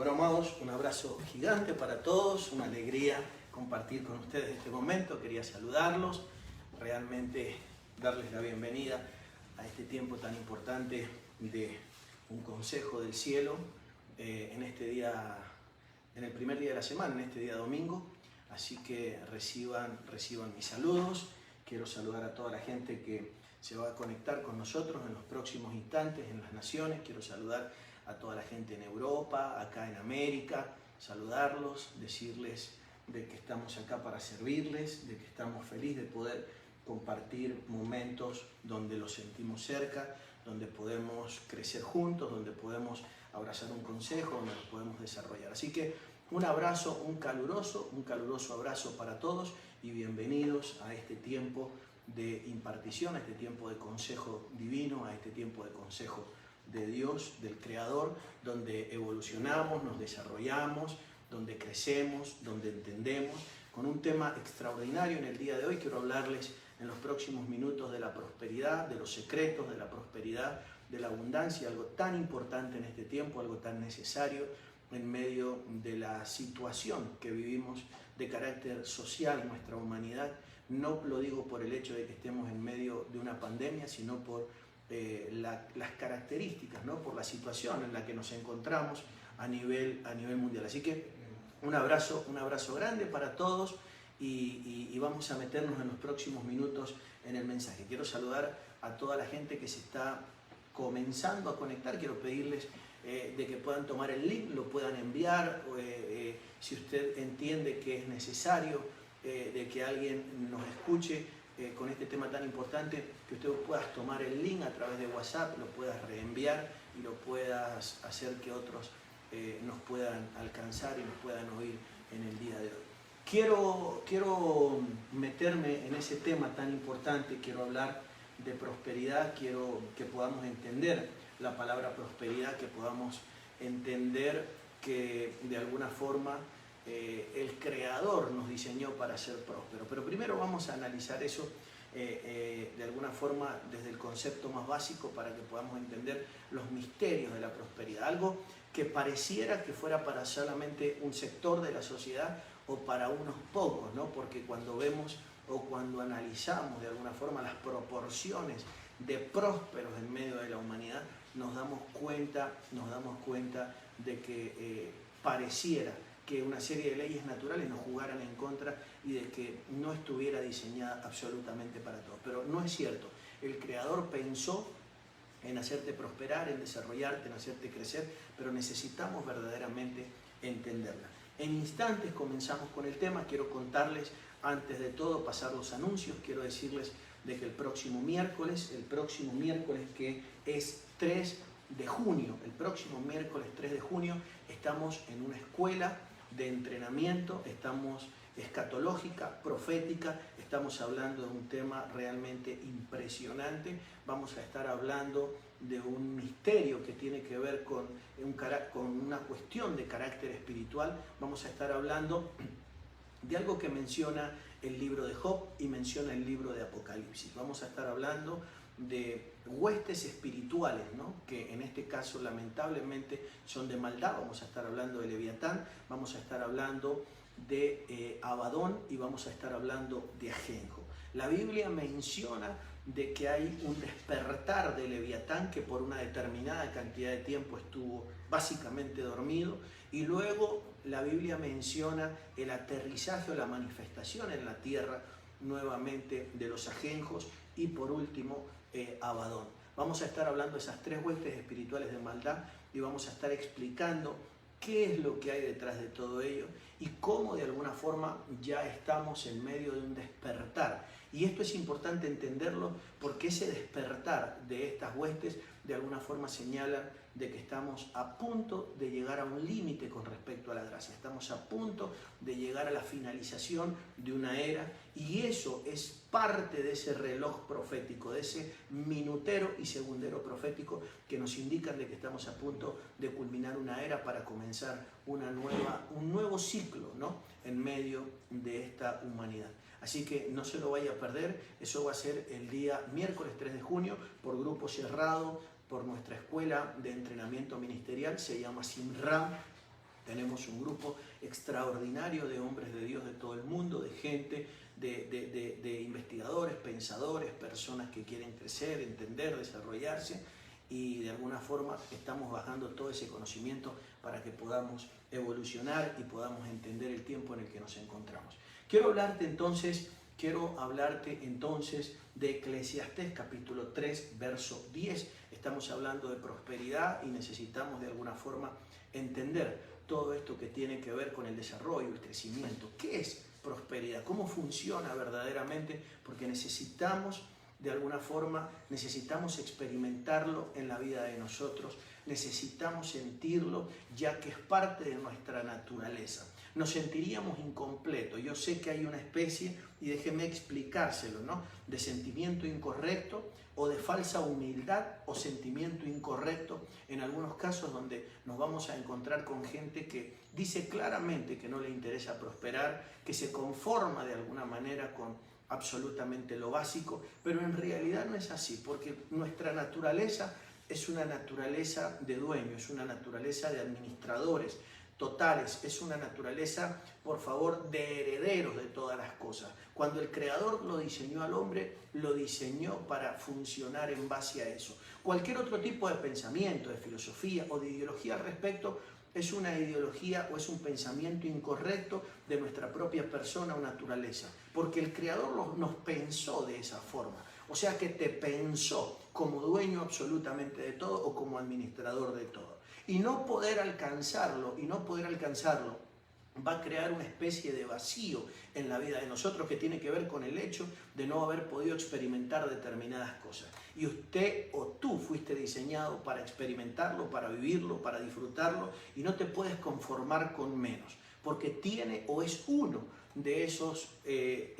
Bueno, amados, un abrazo gigante para todos, una alegría compartir con ustedes este momento. Quería saludarlos, realmente darles la bienvenida a este tiempo tan importante de un consejo del cielo en este día, en el primer día de la semana, en este día domingo. Así que reciban mis saludos. Quiero saludar a toda la gente que se va a conectar con nosotros en los próximos instantes en las naciones. Quiero saludar a toda la gente en Europa, acá en América, saludarlos, decirles de que estamos acá para servirles, de que estamos felices de poder compartir momentos donde los sentimos cerca, donde podemos crecer juntos, donde podemos abrazar un consejo, donde nos podemos desarrollar. Así que un abrazo, un caluroso abrazo para todos y bienvenidos a este tiempo de impartición, a este tiempo de consejo divino, a este tiempo de consejo de Dios, del Creador, donde evolucionamos, nos desarrollamos, donde crecemos, donde entendemos. Con un tema extraordinario en el día de hoy, quiero hablarles en los próximos minutos de la prosperidad, de los secretos de la prosperidad, de la abundancia, algo tan importante en este tiempo, algo tan necesario en medio de la situación que vivimos de carácter social, nuestra humanidad. No lo digo por el hecho de que estemos en medio de una pandemia, sino por las características, ¿no? Por la situación en la que nos encontramos a nivel mundial. Así que un abrazo grande para todos y vamos a meternos en los próximos minutos en el mensaje. Quiero saludar a toda la gente que se está comenzando a conectar. Quiero pedirles de que puedan tomar el link, lo puedan enviar, si usted entiende que es necesario de que alguien nos escuche con este tema tan importante, que usted puedas tomar el link a través de WhatsApp, lo puedas reenviar y lo puedas hacer que otros nos puedan alcanzar y nos puedan oír en el día de hoy. Quiero meterme en ese tema tan importante, quiero hablar de prosperidad, quiero que podamos entender la palabra prosperidad, que podamos entender que de alguna forma el Creador nos diseñó para ser prósperos. Pero primero vamos a analizar eso de alguna forma desde el concepto más básico para que podamos entender los misterios de la prosperidad. Algo que pareciera que fuera para solamente un sector de la sociedad o para unos pocos, ¿no? Porque cuando vemos o cuando analizamos de alguna forma las proporciones de prósperos en medio de la humanidad, nos damos cuenta de que pareciera que una serie de leyes naturales nos jugaran en contra y de que no estuviera diseñada absolutamente para todos. Pero no es cierto. El Creador pensó en hacerte prosperar, en desarrollarte, en hacerte crecer, pero necesitamos verdaderamente entenderla. En instantes comenzamos con el tema. Quiero contarles, antes de todo, pasar los anuncios. Quiero decirles de que el próximo miércoles que es 3 de junio, el próximo miércoles 3 de junio, estamos en una escuela de entrenamiento, estamos escatológica, profética, estamos hablando de un tema realmente impresionante. Vamos a estar hablando de un misterio que tiene que ver con una cuestión de carácter espiritual. Vamos a estar hablando de algo que menciona el libro de Job y menciona el libro de Apocalipsis. Vamos a estar hablando de huestes espirituales, ¿no? Que en este caso lamentablemente son de maldad. Vamos a estar hablando de Leviatán, vamos a estar hablando de Abadón y vamos a estar hablando de Ajenjo. La Biblia menciona de que hay un despertar de Leviatán que por una determinada cantidad de tiempo estuvo básicamente dormido, y luego la Biblia menciona el aterrizaje o la manifestación en la tierra nuevamente de los ajenjos y por último Abadón. Vamos a estar hablando de esas tres huestes espirituales de maldad y vamos a estar explicando qué es lo que hay detrás de todo ello y cómo de alguna forma ya estamos en medio de un despertar. Y esto es importante entenderlo porque ese despertar de estas huestes de alguna forma señala de que estamos a punto de llegar a un límite con respecto a la gracia. Estamos a punto de llegar a la finalización de una era, y eso es parte de ese reloj profético, de ese minutero y segundero profético que nos indican de que estamos a punto de culminar una era para comenzar un nuevo ciclo, ¿no? En medio de esta humanidad. Así que no se lo vaya a perder. Eso va a ser el día miércoles 3 de junio por grupo cerrado, por nuestra escuela de entrenamiento ministerial, se llama Simram. Tenemos un grupo extraordinario de hombres de Dios de todo el mundo, de gente, de investigadores, pensadores, personas que quieren crecer, entender, desarrollarse, y de alguna forma estamos bajando todo ese conocimiento para que podamos evolucionar y podamos entender el tiempo en el que nos encontramos. Quiero hablarte entonces de Eclesiastés capítulo 3, verso 10. Estamos hablando de prosperidad y necesitamos de alguna forma entender todo esto que tiene que ver con el desarrollo, el crecimiento. ¿Qué es prosperidad? ¿Cómo funciona verdaderamente? Porque necesitamos, de alguna forma, experimentarlo en la vida de nosotros, necesitamos sentirlo, ya que es parte de nuestra naturaleza. Nos sentiríamos incompletos. Yo sé que hay una especie, y déjeme explicárselo, ¿no?, de sentimiento incorrecto o de falsa humildad o sentimiento incorrecto en algunos casos, donde nos vamos a encontrar con gente que dice claramente que no le interesa prosperar, que se conforma de alguna manera con absolutamente lo básico, pero en realidad no es así, porque nuestra naturaleza es una naturaleza de dueños, es una naturaleza de administradores totales, es una naturaleza, por favor, de herederos de todas las cosas. Cuando el Creador lo diseñó al hombre, lo diseñó para funcionar en base a eso. Cualquier otro tipo de pensamiento, de filosofía o de ideología al respecto es una ideología o es un pensamiento incorrecto de nuestra propia persona o naturaleza, porque el Creador nos pensó de esa forma. O sea que te pensó como dueño absolutamente de todo o como administrador de todo. Y no poder alcanzarlo va a crear una especie de vacío en la vida de nosotros, que tiene que ver con el hecho de no haber podido experimentar determinadas cosas. Y usted o tú fuiste diseñado para experimentarlo, para vivirlo, para disfrutarlo, y no te puedes conformar con menos, porque tiene o es uno de esos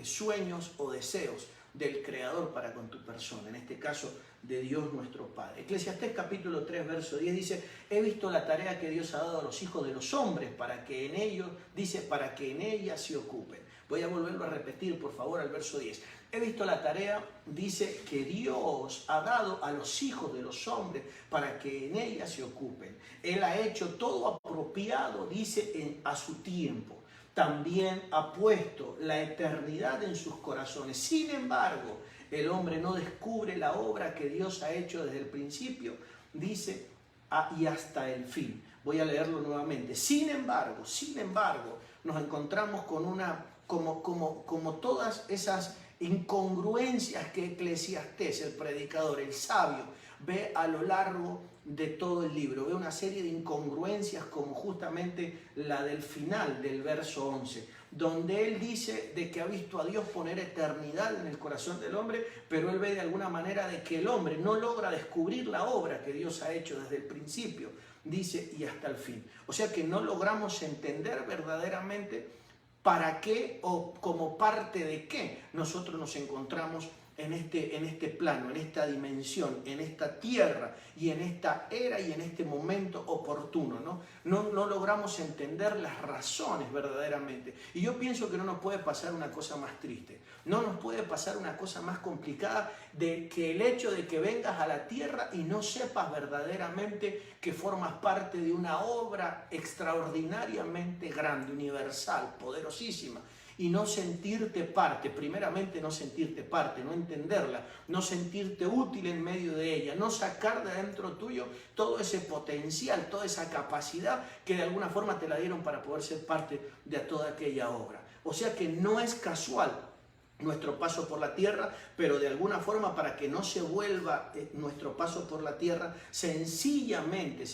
sueños o deseos del Creador para con tu persona, en este caso de Dios nuestro Padre. Eclesiastés capítulo 3, verso 10 dice: he visto la tarea que Dios ha dado a los hijos de los hombres para que en ellos, dice, para que en ella se ocupen. Voy a volverlo a repetir, por favor, al verso 10. He visto la tarea, dice, que Dios ha dado a los hijos de los hombres para que en ella se ocupen. Él ha hecho todo apropiado, dice, a su tiempo. También ha puesto la eternidad en sus corazones. Sin embargo, el hombre no descubre la obra que Dios ha hecho desde el principio, dice, y hasta el fin. Voy a leerlo nuevamente. Sin embargo, nos encontramos con como todas esas incongruencias que Eclesiastés, el predicador, el sabio, ve a lo largo de todo el libro. Ve una serie de incongruencias, como justamente la del final del verso 11, donde él dice de que ha visto a Dios poner eternidad en el corazón del hombre, pero él ve de alguna manera de que el hombre no logra descubrir la obra que Dios ha hecho desde el principio, dice, y hasta el fin. O sea que no logramos entender verdaderamente para qué o como parte de qué nosotros nos encontramos en este plano, en esta dimensión, en esta tierra y en esta era y en este momento oportuno, ¿no? No logramos entender las razones verdaderamente. Y yo pienso que no nos puede pasar una cosa más triste, no nos puede pasar una cosa más complicada de que el hecho de que vengas a la tierra y no sepas verdaderamente que formas parte de una obra extraordinariamente grande, universal, poderosísima. Y no sentirte parte, primeramente no sentirte parte, no entenderla, no sentirte útil en medio de ella, no sacar de adentro tuyo todo ese potencial, toda esa capacidad que de alguna forma te la dieron para poder ser parte de toda aquella obra. O sea que no es casual nuestro paso por la tierra, pero de alguna forma, para que no se vuelva nuestro paso por la tierra sencillamente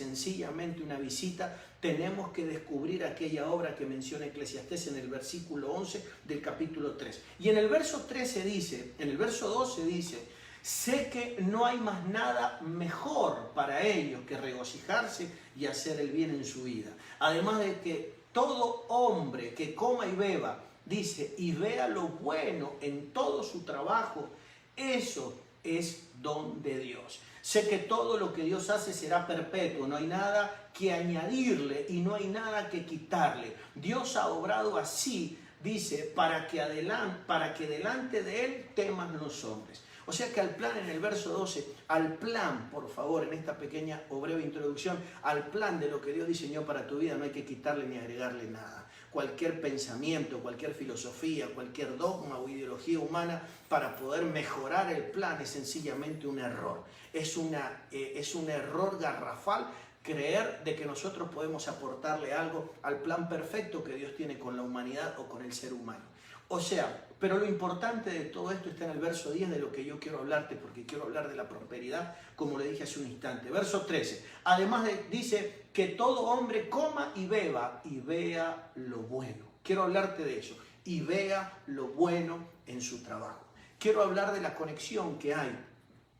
una visita, tenemos que descubrir aquella obra que menciona Eclesiastés en el versículo 11 del capítulo 3. Y en el verso 13 dice, en el verso 12 dice: sé que no hay más nada mejor para ellos que regocijarse y hacer el bien en su vida. Además de que todo hombre que coma y beba, dice, y vea lo bueno en todo su trabajo, eso es don de Dios. Sé que todo lo que Dios hace será perpetuo, no hay nada que añadirle y no hay nada que quitarle. Dios ha obrado así, dice, para que delante de Él teman los hombres. O sea que al plan, en el verso 12, al plan, por favor, en esta pequeña o breve introducción, al plan de lo que Dios diseñó para tu vida no hay que quitarle ni agregarle nada. Cualquier pensamiento, cualquier filosofía, cualquier dogma o ideología humana para poder mejorar el plan es sencillamente un error. Es un error garrafal creer de que nosotros podemos aportarle algo al plan perfecto que Dios tiene con la humanidad o con el ser humano. O sea, pero lo importante de todo esto está en el verso 10 de lo que yo quiero hablarte, porque quiero hablar de la prosperidad, como le dije hace un instante. Verso 13. Además dice que todo hombre coma y vea lo bueno. Quiero hablarte de eso. Y vea lo bueno en su trabajo. Quiero hablar de la conexión que hay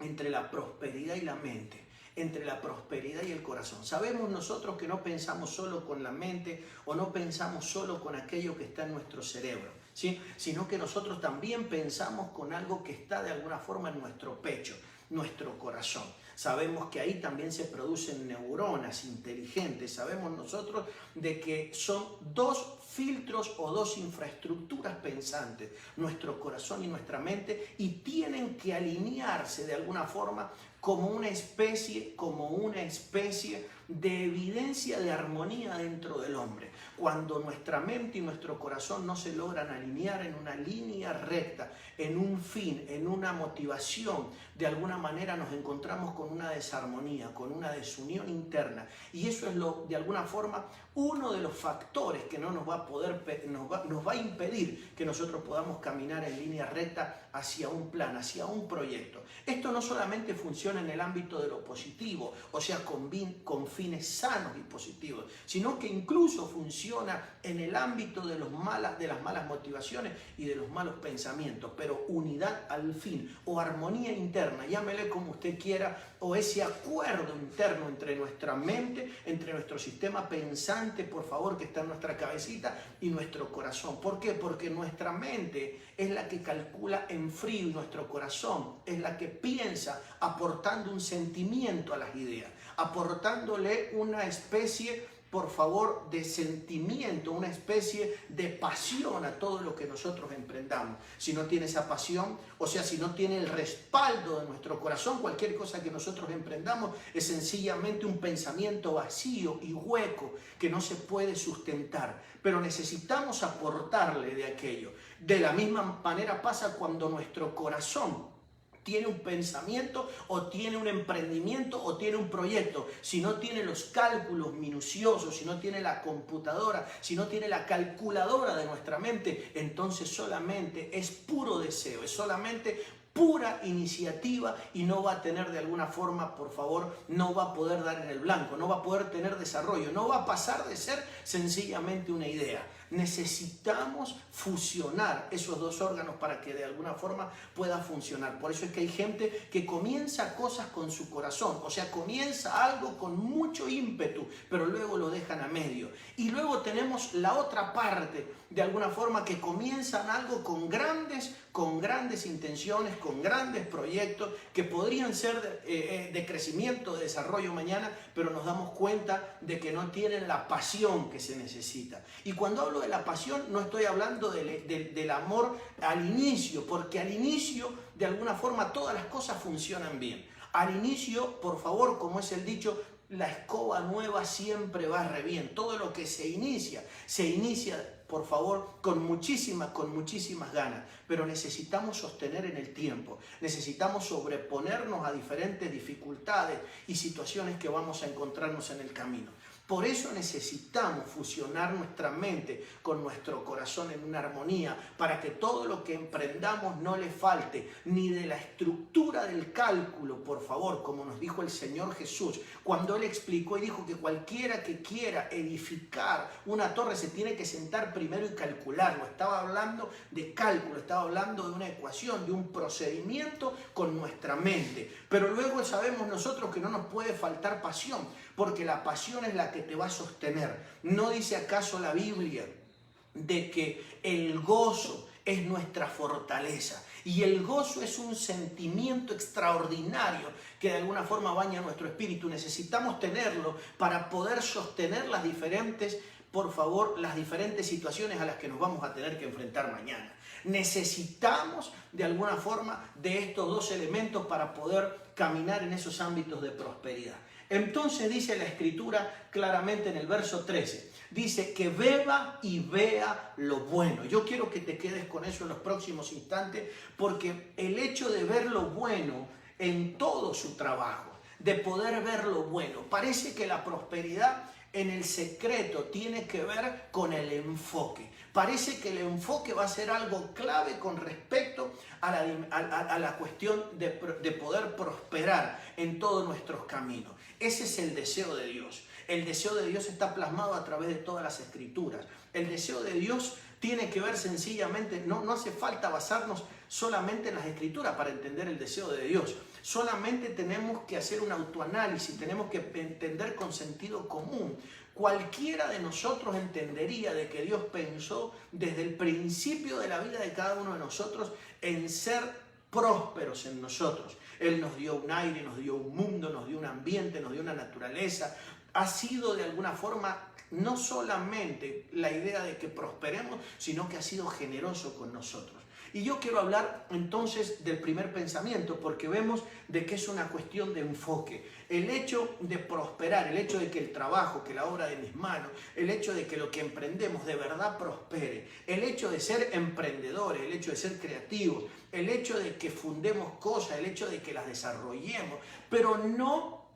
entre la prosperidad y la mente, entre la prosperidad y el corazón. Sabemos nosotros que no pensamos solo con la mente o no pensamos solo con aquello que está en nuestro cerebro, ¿sí? Sino que nosotros también pensamos con algo que está de alguna forma en nuestro pecho, nuestro corazón. Sabemos que ahí también se producen neuronas inteligentes. Sabemos nosotros de que son dos filtros o dos infraestructuras pensantes, nuestro corazón y nuestra mente, y tienen que alinearse de alguna forma como una especie de evidencia de armonía dentro del hombre. Cuando nuestra mente y nuestro corazón no se logran alinear en una línea recta, en un fin, en una motivación, de alguna manera nos encontramos con una desarmonía, con una desunión interna. Y eso es de alguna forma uno de los factores que no nos va a impedir que nosotros podamos caminar en línea recta hacia un plan, hacia un proyecto. Esto no solamente funciona en el ámbito de lo positivo, o sea, con fines sanos y positivos, sino que incluso funciona en el ámbito de las malas motivaciones y de los malos pensamientos. Pero unidad al fin o armonía interna, llámele como usted quiera, o ese acuerdo interno entre nuestra mente, entre nuestro sistema pensante, por favor, que está en nuestra cabecita, y nuestro corazón. ¿Por qué? Porque nuestra mente es la que calcula en frío y nuestro corazón es la que piensa aportando un sentimiento a las ideas, aportándole una especie, por favor, de sentimiento, una especie de pasión a todo lo que nosotros emprendamos. Si no tiene esa pasión, o sea, si no tiene el respaldo de nuestro corazón, cualquier cosa que nosotros emprendamos es sencillamente un pensamiento vacío y hueco que no se puede sustentar. Pero necesitamos aportarle de aquello. De la misma manera pasa cuando nuestro corazón tiene un pensamiento o tiene un emprendimiento o tiene un proyecto. Si no tiene los cálculos minuciosos, si no tiene la computadora, si no tiene la calculadora de nuestra mente, entonces solamente es puro deseo, es solamente pura iniciativa y no va a tener de alguna forma, por favor, no va a poder dar en el blanco, no va a poder tener desarrollo, no va a pasar de ser sencillamente una idea. Necesitamos fusionar esos dos órganos para que de alguna forma pueda funcionar. Por eso es que hay gente que comienza cosas con su corazón, o sea, comienza algo con mucho ímpetu, pero luego lo dejan a medio. Y luego tenemos la otra parte, de alguna forma, que comienzan algo con grandes intenciones, con grandes proyectos que podrían ser de crecimiento, de desarrollo mañana, pero nos damos cuenta de que no tienen la pasión que se necesita. Y cuando hablo de la pasión, no estoy hablando del amor al inicio, porque al inicio, de alguna forma, todas las cosas funcionan bien. Al inicio, por favor, como es el dicho, la escoba nueva siempre barre bien. Todo lo que se inicia, por favor, con muchísimas ganas, pero necesitamos sostener en el tiempo, necesitamos sobreponernos a diferentes dificultades y situaciones que vamos a encontrarnos en el camino. Por eso necesitamos fusionar nuestra mente con nuestro corazón en una armonía, para que todo lo que emprendamos no le falte, ni de la estructura del cálculo, por favor, como nos dijo el Señor Jesús, cuando Él explicó y dijo que cualquiera que quiera edificar una torre se tiene que sentar primero y calcularlo. Estaba hablando de cálculo, estaba hablando de una ecuación, de un procedimiento con nuestra mente. Pero luego sabemos nosotros que no nos puede faltar pasión, porque la pasión es la que te va a sostener. ¿No dice acaso la Biblia de que el gozo es nuestra fortaleza? Y el gozo es un sentimiento extraordinario que de alguna forma baña nuestro espíritu. Necesitamos tenerlo para poder sostener las diferentes situaciones a las que nos vamos a tener que enfrentar mañana. Necesitamos de alguna forma de estos dos elementos para poder caminar en esos ámbitos de prosperidad. Entonces dice la Escritura claramente en el verso 13, dice que beba y vea lo bueno. Yo quiero que te quedes con eso en los próximos instantes, porque el hecho de ver lo bueno en todo su trabajo, de poder ver lo bueno, parece que la prosperidad en el secreto tiene que ver con el enfoque. Parece que el enfoque va a ser algo clave con respecto a la cuestión de poder prosperar en todos nuestros caminos. Ese es el deseo de Dios. El deseo de Dios está plasmado a través de todas las Escrituras. El deseo de Dios tiene que ver sencillamente, no hace falta basarnos solamente en las Escrituras para entender el deseo de Dios. Solamente tenemos que hacer un autoanálisis, tenemos que entender con sentido común. Cualquiera de nosotros entendería de que Dios pensó desde el principio de la vida de cada uno de nosotros en ser prósperos en nosotros. Él nos dio un aire, nos dio un mundo, nos dio un ambiente, nos dio una naturaleza. Ha sido de alguna forma no solamente la idea de que prosperemos, sino que ha sido generoso con nosotros. Y yo quiero hablar entonces del primer pensamiento, porque vemos de que es una cuestión de enfoque. El hecho de prosperar, el hecho de que el trabajo, que la obra de mis manos, el hecho de que lo que emprendemos de verdad prospere, el hecho de ser emprendedores, el hecho de ser creativos, el hecho de que fundemos cosas, el hecho de que las desarrollemos, pero no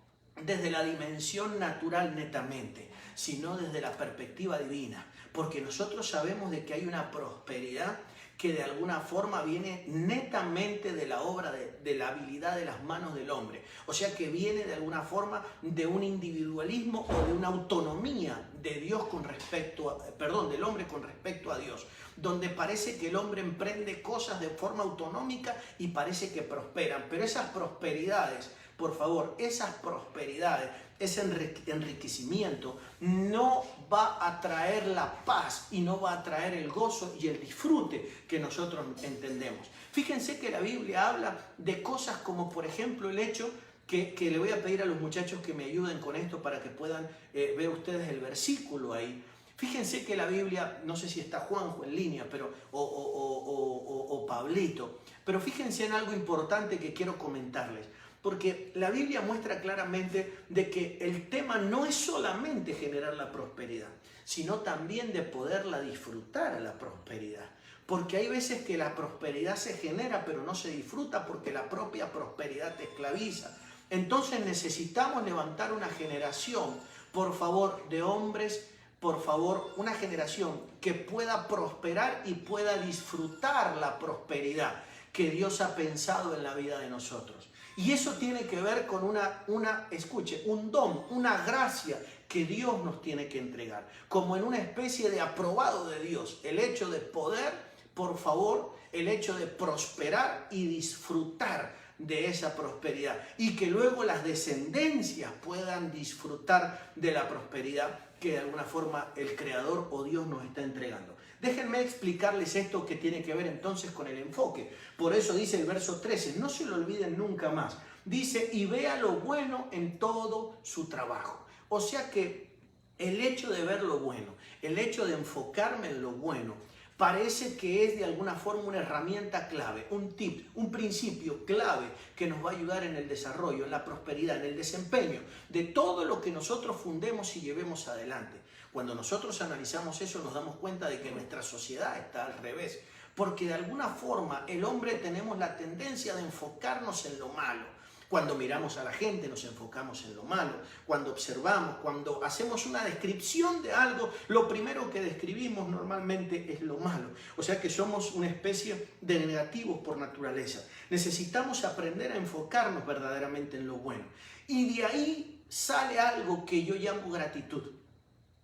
desde la dimensión natural netamente, sino desde la perspectiva divina, porque nosotros sabemos de que hay una prosperidad que de alguna forma viene netamente de la obra, de la habilidad de las manos del hombre. O sea que viene de alguna forma de un individualismo o de una autonomía de Dios del hombre con respecto a Dios, donde parece que el hombre emprende cosas de forma autonómica y parece que prosperan, pero esas prosperidades, por favor, ese enriquecimiento no va a traer la paz y no va a traer el gozo y el disfrute que nosotros entendemos. Fíjense que la Biblia habla de cosas como, por ejemplo, el hecho que le voy a pedir a los muchachos que me ayuden con esto para que puedan ver ustedes el versículo ahí. Fíjense que la Biblia, no sé si está Juanjo en línea, o Pablito, pero fíjense en algo importante que quiero comentarles. Porque la Biblia muestra claramente de que el tema no es solamente generar la prosperidad, sino también de poderla disfrutar a la prosperidad. Porque hay veces que la prosperidad se genera, pero no se disfruta porque la propia prosperidad te esclaviza. Entonces necesitamos levantar una generación, por favor, de hombres, por favor, una generación que pueda prosperar y pueda disfrutar la prosperidad que Dios ha pensado en la vida de nosotros. Y eso tiene que ver con un don, una gracia que Dios nos tiene que entregar, como en una especie de aprobado de Dios, el hecho de poder, por favor, el hecho de prosperar y disfrutar de esa prosperidad y que luego las descendencias puedan disfrutar de la prosperidad que de alguna forma el Creador o Dios nos está entregando. Déjenme explicarles esto que tiene que ver entonces con el enfoque. Por eso dice el verso 13, no se lo olviden nunca más. Dice, y vea lo bueno en todo su trabajo. O sea que el hecho de ver lo bueno, el hecho de enfocarme en lo bueno, parece que es de alguna forma una herramienta clave, un tip, un principio clave que nos va a ayudar en el desarrollo, en la prosperidad, en el desempeño de todo lo que nosotros fundemos y llevemos adelante. Cuando nosotros analizamos eso nos damos cuenta de que nuestra sociedad está al revés, porque de alguna forma el hombre tenemos la tendencia de enfocarnos en lo malo. Cuando miramos a la gente nos enfocamos en lo malo, cuando observamos, cuando hacemos una descripción de algo, lo primero que describimos normalmente es lo malo. O sea que somos una especie de negativos por naturaleza. Necesitamos aprender a enfocarnos verdaderamente en lo bueno. Y de ahí sale algo que yo llamo gratitud.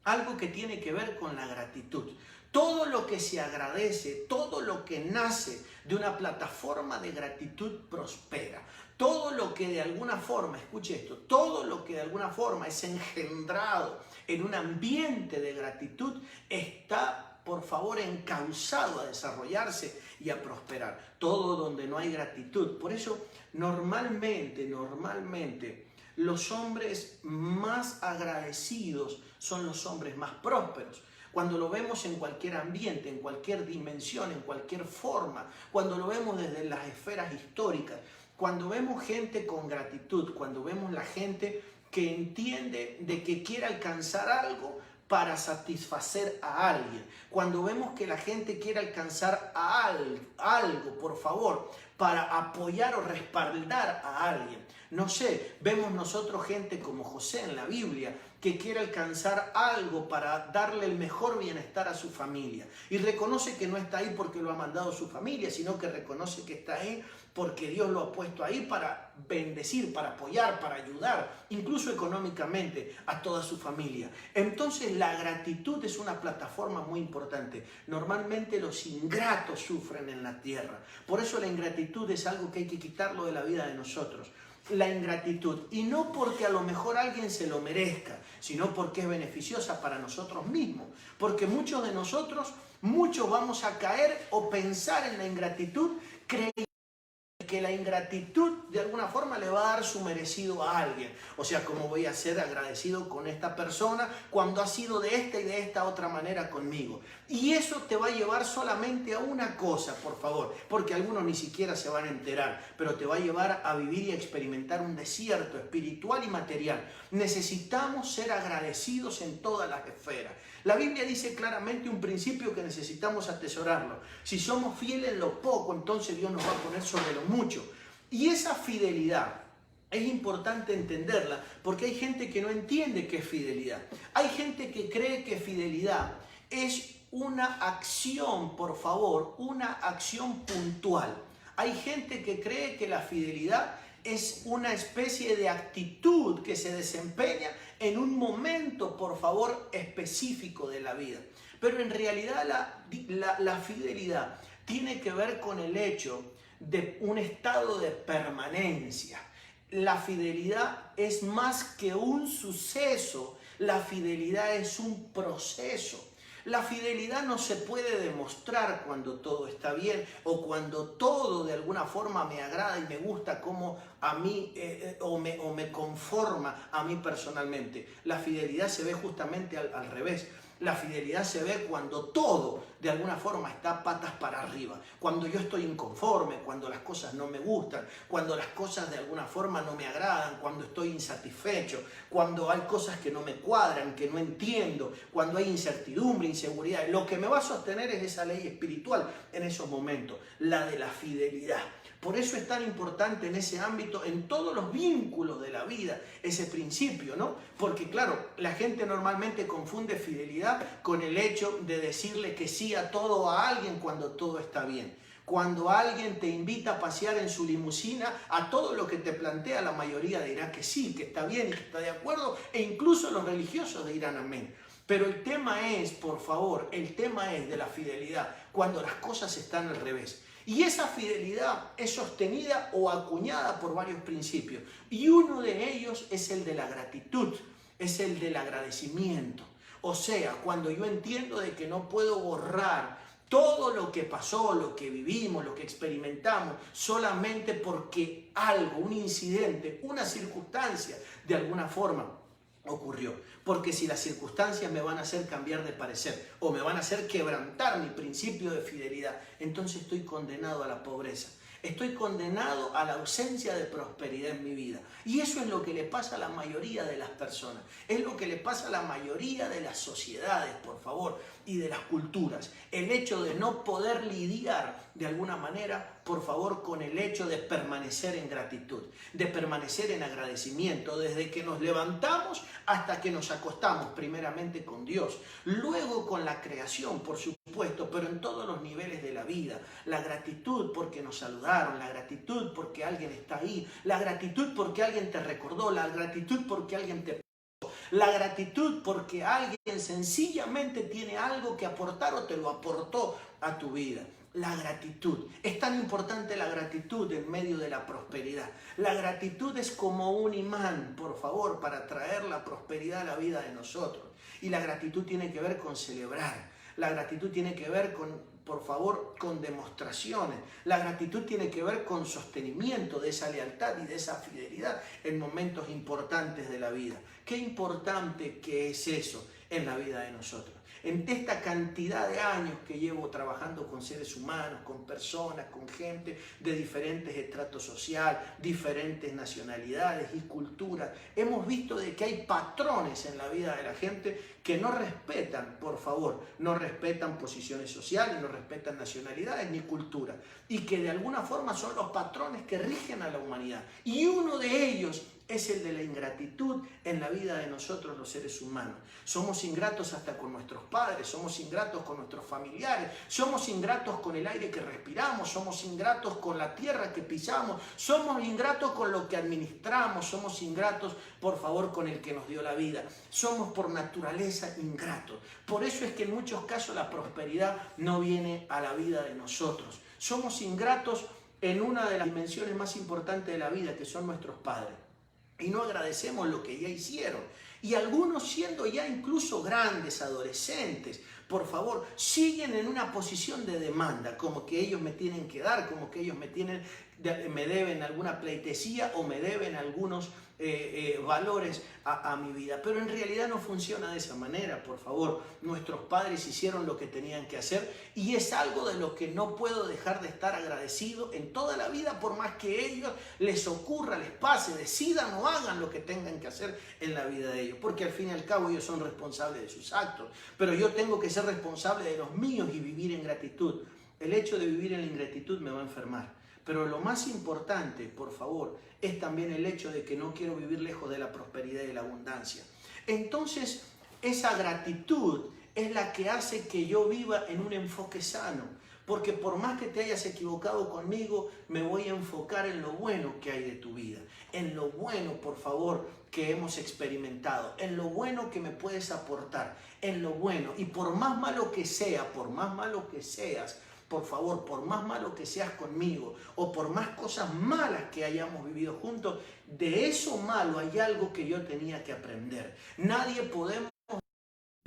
Algo que tiene que ver con la gratitud. Todo lo que se agradece, todo lo que nace de una plataforma de gratitud prospera. Todo lo que de alguna forma, escuche esto, todo lo que de alguna forma es engendrado en un ambiente de gratitud está por favor, encauzado a desarrollarse y a prosperar. Todo donde no hay gratitud. Por eso, normalmente, los hombres más agradecidos son los hombres más prósperos. Cuando lo vemos en cualquier ambiente, en cualquier dimensión, en cualquier forma, cuando lo vemos desde las esferas históricas, cuando vemos gente con gratitud, cuando vemos la gente que entiende de que quiere alcanzar algo para satisfacer a alguien, cuando vemos que la gente quiere alcanzar algo, por favor, para apoyar o respaldar a alguien. No sé, vemos nosotros gente como José en la Biblia, que quiere alcanzar algo para darle el mejor bienestar a su familia. Y reconoce que no está ahí porque lo ha mandado su familia, sino que reconoce que está ahí porque Dios lo ha puesto ahí para bendecir, para apoyar, para ayudar, incluso económicamente, a toda su familia. Entonces la gratitud es una plataforma muy importante. Normalmente los ingratos sufren en la tierra. Por eso la ingratitud es algo que hay que quitarlo de la vida de nosotros. La ingratitud, y no porque a lo mejor alguien se lo merezca, sino porque es beneficiosa para nosotros mismos, porque muchos de nosotros, vamos a caer o pensar en la ingratitud creyendo que la ingratitud de alguna forma le va a dar su merecido a alguien. O sea, ¿cómo voy a ser agradecido con esta persona cuando ha sido de esta y de esta otra manera conmigo? Y eso te va a llevar solamente a una cosa, por favor, porque algunos ni siquiera se van a enterar, pero te va a llevar a vivir y a experimentar un desierto espiritual y material. Necesitamos ser agradecidos en todas las esferas. La Biblia dice claramente un principio que necesitamos atesorarlo. Si somos fieles en lo poco, entonces Dios nos va a poner sobre lo mucho. Y esa fidelidad es importante entenderla porque hay gente que no entiende qué es fidelidad. Hay gente que cree que fidelidad es una acción, por favor, una acción puntual. Hay gente que cree que la fidelidad es una especie de actitud que se desempeña en un momento, por favor, específico de la vida. Pero en realidad la fidelidad tiene que ver con el hecho de un estado de permanencia. La fidelidad es más que un suceso, la fidelidad es un proceso. La fidelidad no se puede demostrar cuando todo está bien o cuando todo de alguna forma me agrada y me gusta como a mí o me conforma a mí personalmente. La fidelidad se ve justamente al revés. La fidelidad se ve cuando todo de alguna forma está patas para arriba. Cuando yo estoy inconforme, cuando las cosas no me gustan, cuando las cosas de alguna forma no me agradan, cuando estoy insatisfecho, cuando hay cosas que no me cuadran, que no entiendo, cuando hay incertidumbre, inseguridad. Lo que me va a sostener es esa ley espiritual en esos momentos, la de la fidelidad. Por eso es tan importante en ese ámbito, en todos los vínculos de la vida, ese principio, ¿no? Porque claro, la gente normalmente confunde fidelidad con el hecho de decirle que sí a todo a alguien cuando todo está bien. Cuando alguien te invita a pasear en su limusina, a todo lo que te plantea la mayoría dirá que sí, que está bien y que está de acuerdo, e incluso los religiosos dirán amén. Pero el tema es, por favor, el tema es de la fidelidad cuando las cosas están al revés. Y esa fidelidad es sostenida o acuñada por varios principios. Y uno de ellos es el de la gratitud, es el del agradecimiento. O sea, cuando yo entiendo de que no puedo borrar todo lo que pasó, lo que vivimos, lo que experimentamos, solamente porque algo, un incidente, una circunstancia, de alguna forma ocurrió. Porque si las circunstancias me van a hacer cambiar de parecer o me van a hacer quebrantar mi principio de fidelidad, entonces estoy condenado a la pobreza. Estoy condenado a la ausencia de prosperidad en mi vida. Y eso es lo que le pasa a la mayoría de las personas. Es lo que le pasa a la mayoría de las sociedades, por favor, y de las culturas. El hecho de no poder lidiar de alguna manera, por favor, con el hecho de permanecer en gratitud, de permanecer en agradecimiento, desde que nos levantamos hasta que nos acostamos, primeramente con Dios, luego con la creación, por supuesto, pero en todos los niveles de la vida. La gratitud porque nos saludaron, la gratitud porque alguien está ahí, la gratitud porque alguien te recordó, la gratitud porque alguien te... La gratitud porque alguien sencillamente tiene algo que aportar o te lo aportó a tu vida. La gratitud. Es tan importante la gratitud en medio de la prosperidad. La gratitud es como un imán, por favor, para traer la prosperidad a la vida de nosotros. Y la gratitud tiene que ver con celebrar. La gratitud tiene que ver por favor, con demostraciones. La gratitud tiene que ver con sostenimiento de esa lealtad y de esa fidelidad en momentos importantes de la vida. Qué importante que es eso en la vida de nosotros. En esta cantidad de años que llevo trabajando con seres humanos, con personas, con gente de diferentes estratos sociales, diferentes nacionalidades y culturas, hemos visto de que hay patrones en la vida de la gente que no respetan, por favor, no respetan posiciones sociales, no respetan nacionalidades ni cultura, y que de alguna forma son los patrones que rigen a la humanidad. Y uno de ellos es el de la ingratitud en la vida de nosotros los seres humanos. Somos ingratos hasta con nuestros padres, somos ingratos con nuestros familiares, somos ingratos con el aire que respiramos, somos ingratos con la tierra que pisamos, somos ingratos con lo que administramos, somos ingratos, por favor, con el que nos dio la vida. Somos por naturaleza ingratos. Por eso es que en muchos casos la prosperidad no viene a la vida de nosotros. Somos ingratos en una de las dimensiones más importantes de la vida, que son nuestros padres. Y no agradecemos lo que ya hicieron. Y algunos, siendo ya incluso grandes, adolescentes, por favor, siguen en una posición de demanda, como que ellos me tienen que dar, como que ellos me deben alguna pleitesía o me deben algunos valores a mi vida. Pero en realidad no funciona de esa manera, por favor. Nuestros padres hicieron lo que tenían que hacer y es algo de lo que no puedo dejar de estar agradecido en toda la vida, por más que ellos les ocurra, les pase, decidan o hagan lo que tengan que hacer en la vida de ellos, porque al fin y al cabo ellos son responsables de sus actos, pero yo tengo que ser responsable de los míos y vivir en gratitud. El hecho de vivir en la ingratitud me va a enfermar. Pero lo más importante, por favor, es también el hecho de que no quiero vivir lejos de la prosperidad y la abundancia. Entonces, esa gratitud es la que hace que yo viva en un enfoque sano. Porque por más que te hayas equivocado conmigo, me voy a enfocar en lo bueno que hay de tu vida. En lo bueno, por favor, que hemos experimentado. En lo bueno que me puedes aportar. En lo bueno. Y por más malo que sea, por más malo que seas, por favor, por más malo que seas conmigo o por más cosas malas que hayamos vivido juntos, de eso malo hay algo que yo tenía que aprender. Nadie podemos,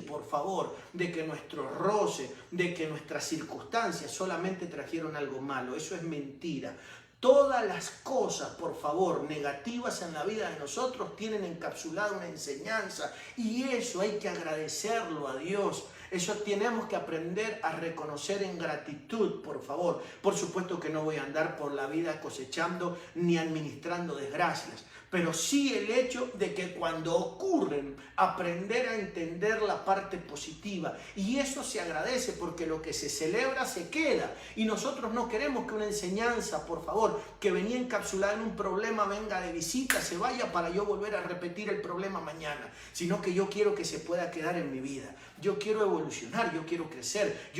por favor, de que nuestro roce, de que nuestras circunstancias solamente trajeron algo malo. Eso es mentira. Todas las cosas, por favor, negativas en la vida de nosotros tienen encapsulada una enseñanza y eso hay que agradecerlo a Dios. Eso tenemos que aprender a reconocer en gratitud, por favor. Por supuesto que no voy a andar por la vida cosechando ni administrando desgracias, pero sí el hecho de que cuando ocurren, aprender a entender la parte positiva. Y eso se agradece porque lo que se celebra se queda. Y nosotros no queremos que una enseñanza, por favor, que venía encapsulada en un problema venga de visita, se vaya para yo volver a repetir el problema mañana, sino que yo quiero que se pueda quedar en mi vida. Yo quiero evolucionar, yo quiero crecer,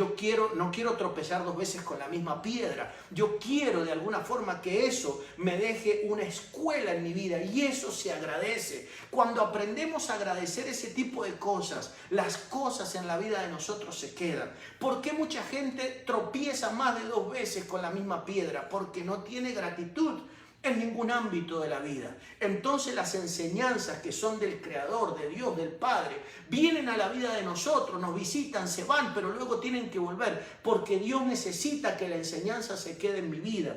no quiero tropezar 2 veces con la misma piedra. Yo quiero de alguna forma que eso me deje una escuela en mi vida y eso se agradece. Cuando aprendemos a agradecer ese tipo de cosas, las cosas en la vida de nosotros se quedan. ¿Por qué mucha gente tropieza más de 2 veces con la misma piedra? Porque no tiene gratitud en ningún ámbito de la vida. Entonces las enseñanzas que son del Creador, de Dios, del Padre, vienen a la vida de nosotros, nos visitan, se van, pero luego tienen que volver, porque Dios necesita que la enseñanza se quede en mi vida.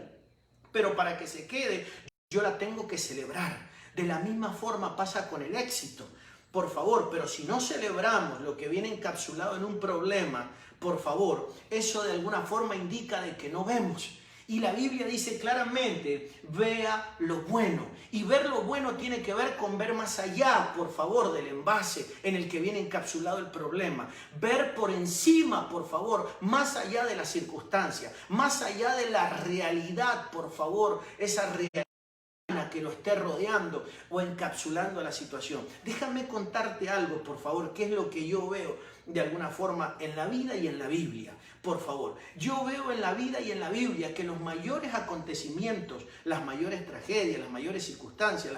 Pero para que se quede, yo la tengo que celebrar. De la misma forma pasa con el éxito. Por favor, pero si no celebramos lo que viene encapsulado en un problema, por favor, eso de alguna forma indica de que no vemos. Y la Biblia dice claramente, vea lo bueno. Y ver lo bueno tiene que ver con ver más allá, por favor, del envase en el que viene encapsulado el problema. Ver por encima, por favor, más allá de las circunstancias, más allá de la realidad, por favor, esa realidad que lo esté rodeando o encapsulando a la situación. Déjame contarte algo, por favor, qué es lo que yo veo de alguna forma en la vida y en la Biblia. Por favor, yo veo en la vida y en la Biblia que los mayores acontecimientos, las mayores tragedias, las mayores circunstancias,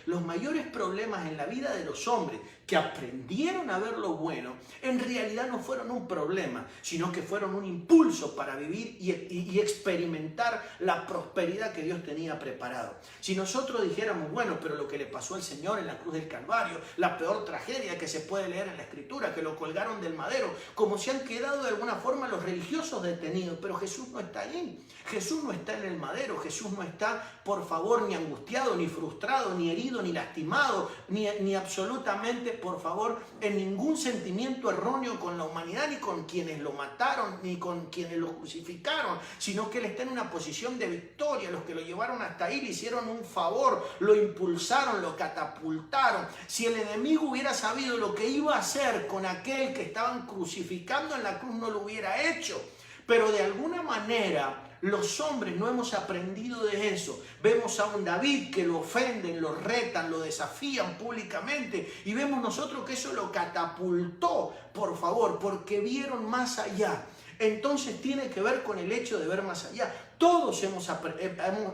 los mayores problemas en la vida de los hombres que aprendieron a ver lo bueno, en realidad no fueron un problema, sino que fueron un impulso para vivir y experimentar la prosperidad que Dios tenía preparado. Si nosotros dijéramos, bueno, pero lo que le pasó al Señor en la cruz del Calvario, la peor tragedia que se puede leer en la Escritura, que lo colgaron del madero, como si han quedado de alguna forma los religiosos detenidos, pero Jesús no está ahí. Jesús no está en el madero, Jesús no está, por favor, ni angustiado, ni frustrado, ni herido, ni lastimado, ni absolutamente, por favor, en ningún sentimiento erróneo con la humanidad, ni con quienes lo mataron, ni con quienes lo crucificaron, sino que Él está en una posición de victoria. Los que lo llevaron hasta ahí le hicieron un favor, lo impulsaron, lo catapultaron. Si el enemigo hubiera sabido lo que iba a hacer con aquel que estaban crucificando en la cruz, no lo hubiera hecho. Pero de alguna manera los hombres no hemos aprendido de eso. Vemos a un David que lo ofenden, lo retan, lo desafían públicamente, y vemos nosotros que eso lo catapultó, por favor, porque vieron más allá. Entonces tiene que ver con el hecho de ver más allá. Todos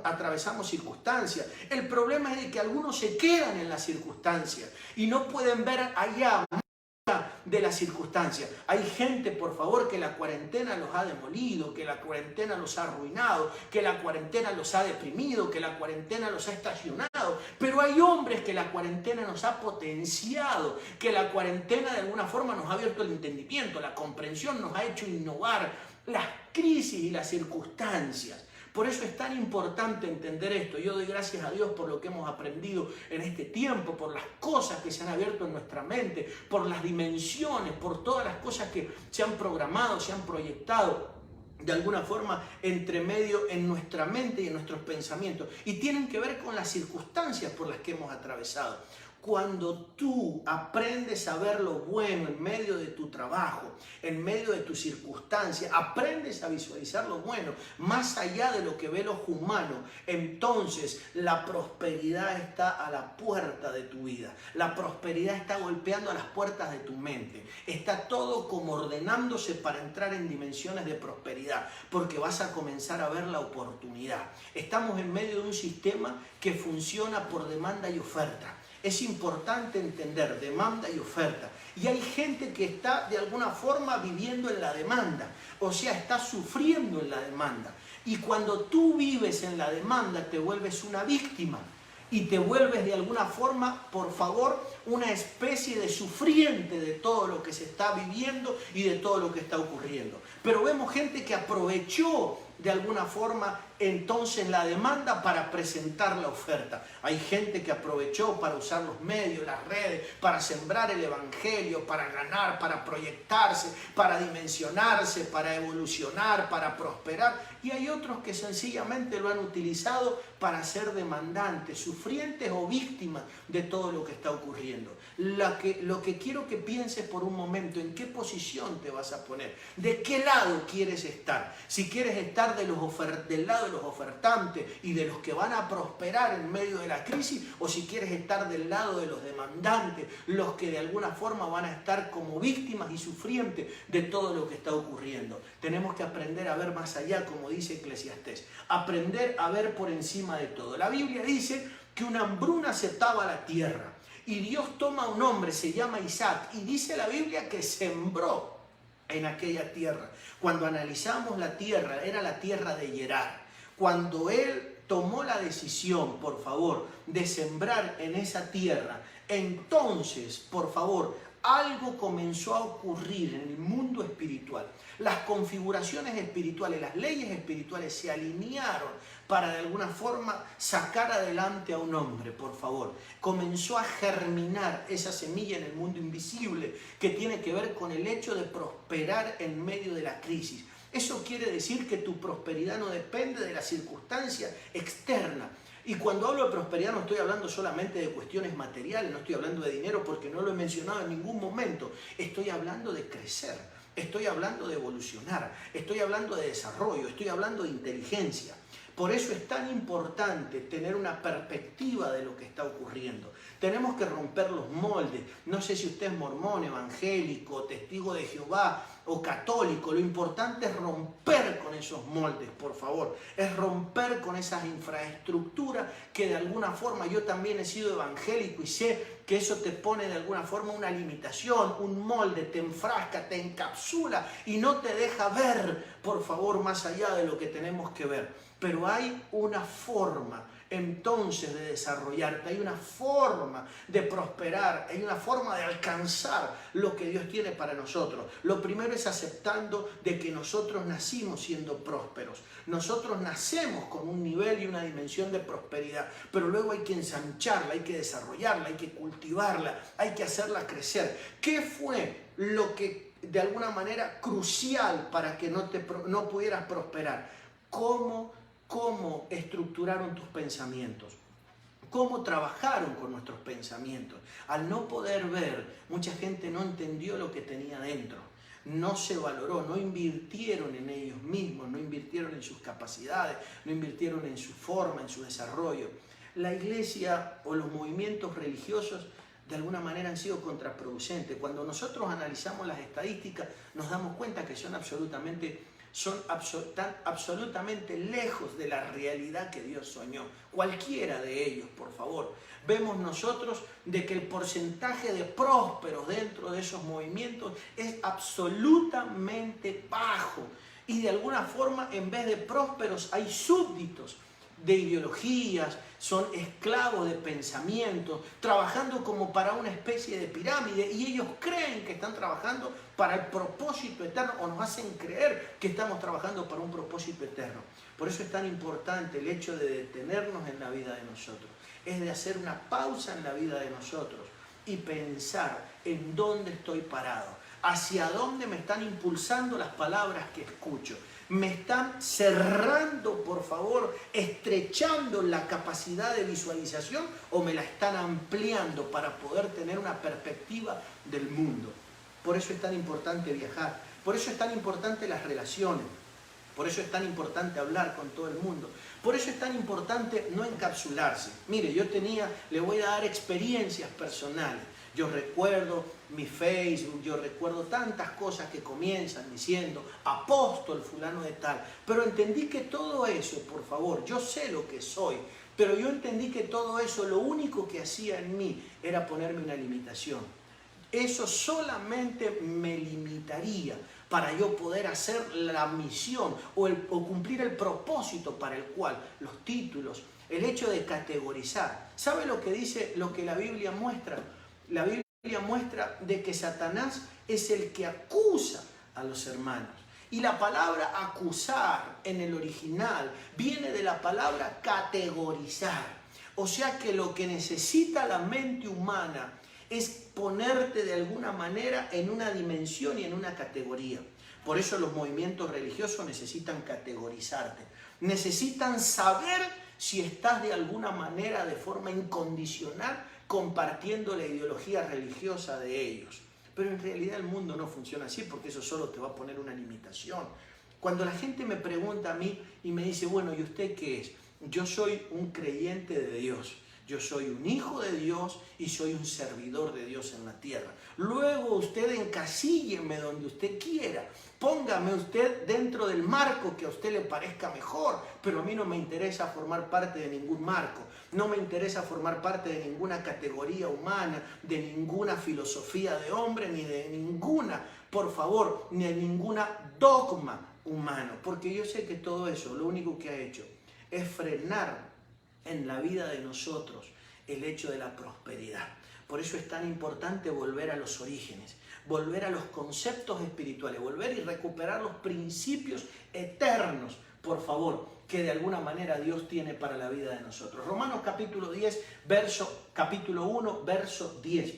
atravesamos circunstancias. El problema es de que algunos se quedan en las circunstancias y no pueden ver allá de las circunstancias. Hay gente, por favor, que la cuarentena los ha demolido, que la cuarentena los ha arruinado, que la cuarentena los ha deprimido, que la cuarentena los ha estacionado. Pero hay hombres que la cuarentena nos ha potenciado, que la cuarentena de alguna forma nos ha abierto el entendimiento, la comprensión, nos ha hecho innovar las crisis y las circunstancias. Por eso es tan importante entender esto. Yo doy gracias a Dios por lo que hemos aprendido en este tiempo, por las cosas que se han abierto en nuestra mente, por las dimensiones, por todas las cosas que se han programado, se han proyectado de alguna forma entre medio en nuestra mente y en nuestros pensamientos. Y tienen que ver con las circunstancias por las que hemos atravesado. Cuando tú aprendes a ver lo bueno en medio de tu trabajo, en medio de tus circunstancias, aprendes a visualizar lo bueno más allá de lo que ve el ojo humano, entonces la prosperidad está a la puerta de tu vida. La prosperidad está golpeando a las puertas de tu mente. Está todo como ordenándose para entrar en dimensiones de prosperidad, porque vas a comenzar a ver la oportunidad. Estamos en medio de un sistema que funciona por demanda y oferta. Es importante entender demanda y oferta. Y hay gente que está de alguna forma viviendo en la demanda, o sea, está sufriendo en la demanda. Y cuando tú vives en la demanda, te vuelves una víctima y te vuelves de alguna forma, por favor, una especie de sufriente de todo lo que se está viviendo y de todo lo que está ocurriendo. Pero vemos gente que aprovechó de alguna forma entonces la demanda para presentar la oferta. Hay gente que aprovechó para usar los medios, las redes, para sembrar el evangelio, para ganar, para proyectarse, para dimensionarse, para evolucionar, para prosperar. Y hay otros que sencillamente lo han utilizado para ser demandantes, sufrientes o víctimas de todo lo que está ocurriendo. Lo que quiero que pienses por un momento, ¿en qué posición te vas a poner? ¿De qué lado quieres estar? Si quieres estar del lado de los ofertantes y de los que van a prosperar en medio de la crisis, o si quieres estar del lado de los demandantes, los que de alguna forma van a estar como víctimas y sufrientes de todo lo que está ocurriendo. Tenemos que aprender a ver más allá, como dice Eclesiastés, aprender a ver por encima de todo. La Biblia dice que una hambruna azotaba la tierra y Dios toma a un hombre, se llama Isaac, y dice la Biblia que sembró en aquella tierra. Cuando analizamos la tierra, era la tierra de Gerar. Cuando él tomó la decisión, por favor, de sembrar en esa tierra, entonces, por favor, algo comenzó a ocurrir en el mundo espiritual. Las configuraciones espirituales, las leyes espirituales se alinearon para de alguna forma sacar adelante a un hombre, por favor. Comenzó a germinar esa semilla en el mundo invisible que tiene que ver con el hecho de prosperar en medio de la crisis. Eso quiere decir que tu prosperidad no depende de la circunstancia externa. Y cuando hablo de prosperidad no estoy hablando solamente de cuestiones materiales, no estoy hablando de dinero porque no lo he mencionado en ningún momento. Estoy hablando de crecer, estoy hablando de evolucionar, estoy hablando de desarrollo, estoy hablando de inteligencia. Por eso es tan importante tener una perspectiva de lo que está ocurriendo. Tenemos que romper los moldes. No sé si usted es mormón, evangélico, testigo de Jehová o católico. Lo importante es romper con esos moldes, por favor. Es romper con esas infraestructuras que de alguna forma, yo también he sido evangélico y sé que eso te pone de alguna forma una limitación, un molde, te enfrasca, te encapsula y no te deja ver, por favor, más allá de lo que tenemos que ver. Pero hay una forma entonces de desarrollarte, hay una forma de prosperar, hay una forma de alcanzar lo que Dios tiene para nosotros. Lo primero es aceptando de que nosotros nacimos siendo prósperos. Nosotros nacemos con un nivel y una dimensión de prosperidad, pero luego hay que ensancharla, hay que desarrollarla, hay que cultivarla, hay que hacerla crecer. ¿Qué fue lo que de alguna manera crucial para que no pudieras prosperar? ¿Cómo estructuraron tus pensamientos? ¿Cómo trabajaron con nuestros pensamientos? Al no poder ver, mucha gente no entendió lo que tenía dentro. No se valoró, no invirtieron en ellos mismos, no invirtieron en sus capacidades, no invirtieron en su forma, en su desarrollo. La iglesia o los movimientos religiosos de alguna manera han sido contraproducentes. Cuando nosotros analizamos las estadísticas nos damos cuenta que están absolutamente lejos de la realidad que Dios soñó. Cualquiera de ellos, por favor. Vemos nosotros de que el porcentaje de prósperos dentro de esos movimientos es absolutamente bajo. Y de alguna forma, en vez de prósperos, hay súbditos de ideologías, son esclavos de pensamientos, trabajando como para una especie de pirámide, y ellos creen que están trabajando para el propósito eterno, o nos hacen creer que estamos trabajando para un propósito eterno. Por eso es tan importante el hecho de detenernos en la vida de nosotros, es de hacer una pausa en la vida de nosotros y pensar en dónde estoy parado, hacia dónde me están impulsando las palabras que escucho. Me están cerrando, por favor, estrechando la capacidad de visualización, o me la están ampliando para poder tener una perspectiva del mundo. Por eso es tan importante viajar, por eso es tan importante las relaciones, por eso es tan importante hablar con todo el mundo, por eso es tan importante no encapsularse. Mire, le voy a dar experiencias personales. Yo recuerdo mi Facebook, yo recuerdo tantas cosas que comienzan diciendo apóstol fulano de tal, pero entendí que todo eso, por favor, yo sé lo que soy, pero yo entendí que todo eso lo único que hacía en mí era ponerme una limitación. Eso solamente me limitaría para yo poder hacer la misión o cumplir el propósito para el cual los títulos, el hecho de categorizar. ¿Sabe lo que dice, lo que la Biblia muestra? La Biblia muestra de que Satanás es el que acusa a los hermanos. Y la palabra acusar en el original viene de la palabra categorizar. O sea que lo que necesita la mente humana es ponerte de alguna manera en una dimensión y en una categoría. Por eso los movimientos religiosos necesitan categorizarte. Necesitan saber si estás de alguna manera, de forma incondicional, compartiendo la ideología religiosa de ellos. Pero en realidad el mundo no funciona así, porque eso solo te va a poner una limitación. Cuando la gente me pregunta a mí y me dice, bueno, ¿y usted qué es? Yo soy un creyente de Dios. Yo soy un hijo de Dios y soy un servidor de Dios en la tierra. Luego usted encasílleme donde usted quiera. Póngame usted dentro del marco que a usted le parezca mejor, pero a mí no me interesa formar parte de ningún marco. No me interesa formar parte de ninguna categoría humana, de ninguna filosofía de hombre, ni de ninguna, por favor, ni de ninguna dogma humano. Porque yo sé que todo eso, lo único que ha hecho es frenar en la vida de nosotros el hecho de la prosperidad. Por eso es tan importante volver a los orígenes, volver a los conceptos espirituales, volver y recuperar los principios eternos, por favor, que de alguna manera Dios tiene para la vida de nosotros. Romanos capítulo 1, verso 10,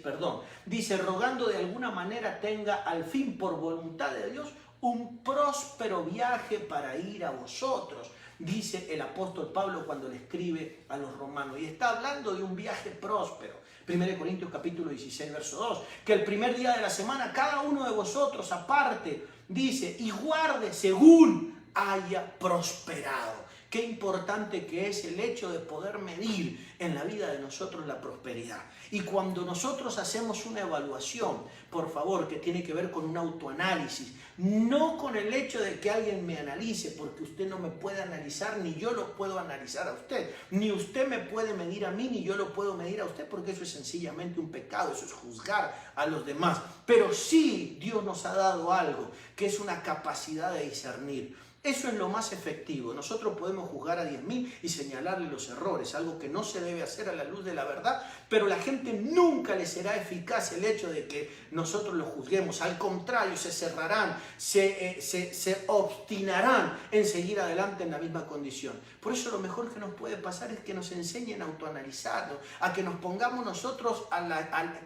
dice, rogando de alguna manera tenga al fin por voluntad de Dios un próspero viaje para ir a vosotros, dice el apóstol Pablo cuando le escribe a los romanos, y está hablando de un viaje próspero. 1 Corintios capítulo 16, verso 2, que el primer día de la semana cada uno de vosotros aparte, dice, y guarde según haya prosperado. Qué importante que es el hecho de poder medir en la vida de nosotros la prosperidad. Y cuando nosotros hacemos una evaluación, por favor, que tiene que ver con un autoanálisis, no con el hecho de que alguien me analice, porque usted no me puede analizar, ni yo lo puedo analizar a usted, ni usted me puede medir a mí, ni yo lo puedo medir a usted, porque eso es sencillamente un pecado, eso es juzgar a los demás. Pero sí, Dios nos ha dado algo, que es una capacidad de discernir. Eso es lo más efectivo. Nosotros podemos juzgar a 10.000 y señalarle los errores, algo que no se debe hacer a la luz de la verdad, pero la gente nunca le será eficaz el hecho de que nosotros lo juzguemos. Al contrario, se cerrarán, se obstinarán en seguir adelante en la misma condición. Por eso lo mejor que nos puede pasar es que nos enseñen a autoanalizarnos, a que nos pongamos nosotros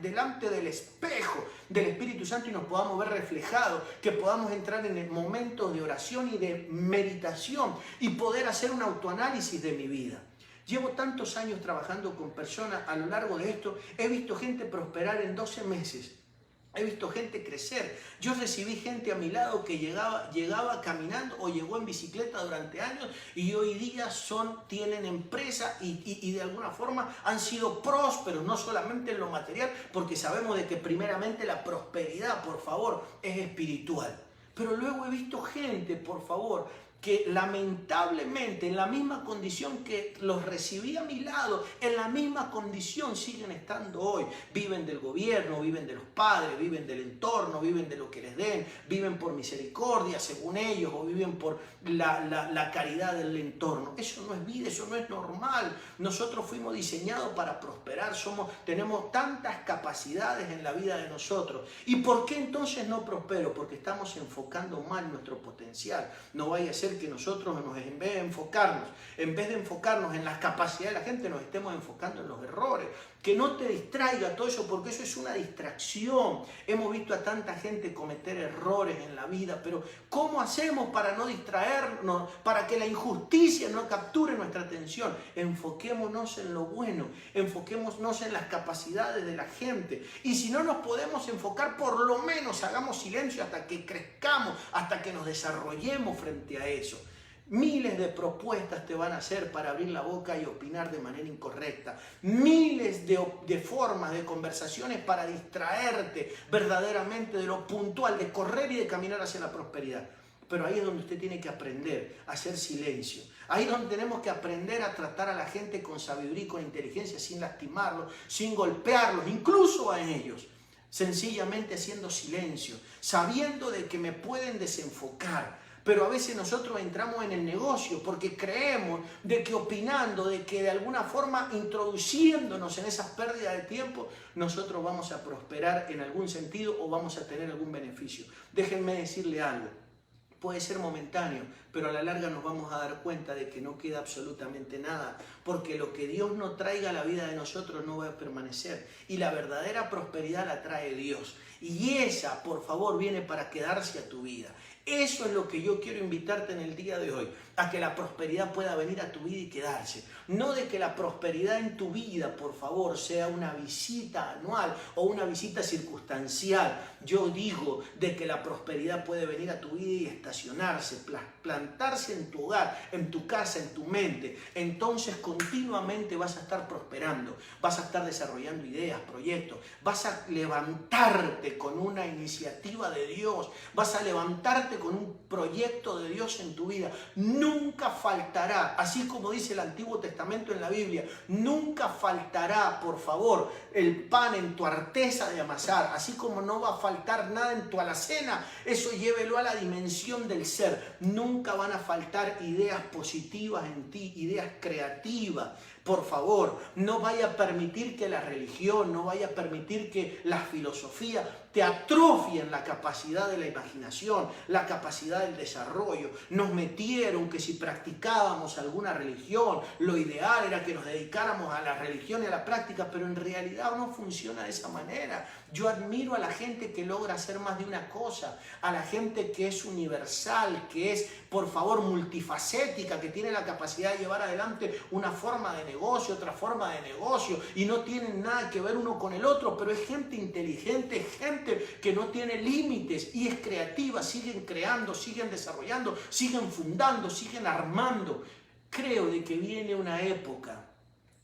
delante del espejo del Espíritu Santo y nos podamos ver reflejados, que podamos entrar en el momento de oración y de meditación y poder hacer un autoanálisis de mi vida. Llevo tantos años trabajando con personas. A lo largo de esto he visto gente prosperar en 12 meses. He visto gente crecer. Yo recibí gente a mi lado que llegaba caminando o llegó en bicicleta durante años y hoy día tienen empresa y de alguna forma han sido prósperos, no solamente en lo material, porque sabemos de que primeramente la prosperidad, por favor, es espiritual. Pero luego he visto gente, por favor, que lamentablemente en la misma condición que los recibí a mi lado, en la misma condición siguen estando hoy. Viven del gobierno, viven de los padres, viven del entorno, viven de lo que les den, viven por misericordia según ellos o viven por la caridad del entorno. Eso no es vida, eso no es normal. Nosotros fuimos diseñados para prosperar, tenemos tantas capacidades en la vida de nosotros. ¿Y por qué entonces no prospero? Porque estamos enfocando mal nuestro potencial. No vaya a ser que nosotros en vez de enfocarnos en las capacidades de la gente, nos estemos enfocando en los errores. Que no te distraiga todo eso, porque eso es una distracción. Hemos visto a tanta gente cometer errores en la vida, pero ¿cómo hacemos para no distraernos, para que la injusticia no capture nuestra atención? Enfoquémonos en lo bueno, enfoquémonos en las capacidades de la gente. Y si no nos podemos enfocar, por lo menos hagamos silencio hasta que crezcamos, hasta que nos desarrollemos frente a eso. Miles de propuestas te van a hacer para abrir la boca y opinar de manera incorrecta. Miles de formas, de conversaciones para distraerte verdaderamente de lo puntual, de correr y de caminar hacia la prosperidad. Pero ahí es donde usted tiene que aprender a hacer silencio. Ahí es donde tenemos que aprender a tratar a la gente con sabiduría y con inteligencia, sin lastimarlos, sin golpearlos, incluso a ellos. Sencillamente haciendo silencio, sabiendo de que me pueden desenfocar. Pero a veces nosotros entramos en el negocio porque creemos de que opinando, de que de alguna forma introduciéndonos en esas pérdidas de tiempo, nosotros vamos a prosperar en algún sentido o vamos a tener algún beneficio. Déjenme decirle algo. Puede ser momentáneo, pero a la larga nos vamos a dar cuenta de que no queda absolutamente nada, porque lo que Dios no traiga a la vida de nosotros no va a permanecer, y la verdadera prosperidad la trae Dios, y esa, por favor, viene para quedarse a tu vida. Eso es lo que yo quiero invitarte en el día de hoy, a que la prosperidad pueda venir a tu vida y quedarse. No de que la prosperidad en tu vida, por favor, sea una visita anual o una visita circunstancial. Yo digo de que la prosperidad puede venir a tu vida y estacionarse, plantarse en tu hogar, en tu casa, en tu mente. Entonces continuamente vas a estar prosperando, vas a estar desarrollando ideas, proyectos, vas a levantarte con una iniciativa de Dios, vas a levantarte con un proyecto de Dios en tu vida. Nunca faltará, así como dice el Antiguo Testamento en la Biblia, nunca faltará, por favor, el pan en tu arteza de amasar, así como no va a faltar nada en tu alacena. Eso llévelo a la dimensión del ser. Nunca van a faltar ideas positivas en ti, ideas creativas. Por favor, no vaya a permitir que la religión, no vaya a permitir que la filosofía te atrofien la capacidad de la imaginación, la capacidad del desarrollo. Nos metieron que si practicábamos alguna religión, lo ideal era que nos dedicáramos a la religión y a la práctica, pero en realidad no funciona de esa manera. Yo admiro a la gente que logra hacer más de una cosa, a la gente que es universal, que es, por favor, multifacética, que tiene la capacidad de llevar adelante una forma de negocio, otra forma de negocio, y no tienen nada que ver uno con el otro, pero es gente inteligente, es gente que no tiene límites y es creativa, siguen creando, siguen desarrollando, siguen fundando, siguen armando. Creo de que viene una época,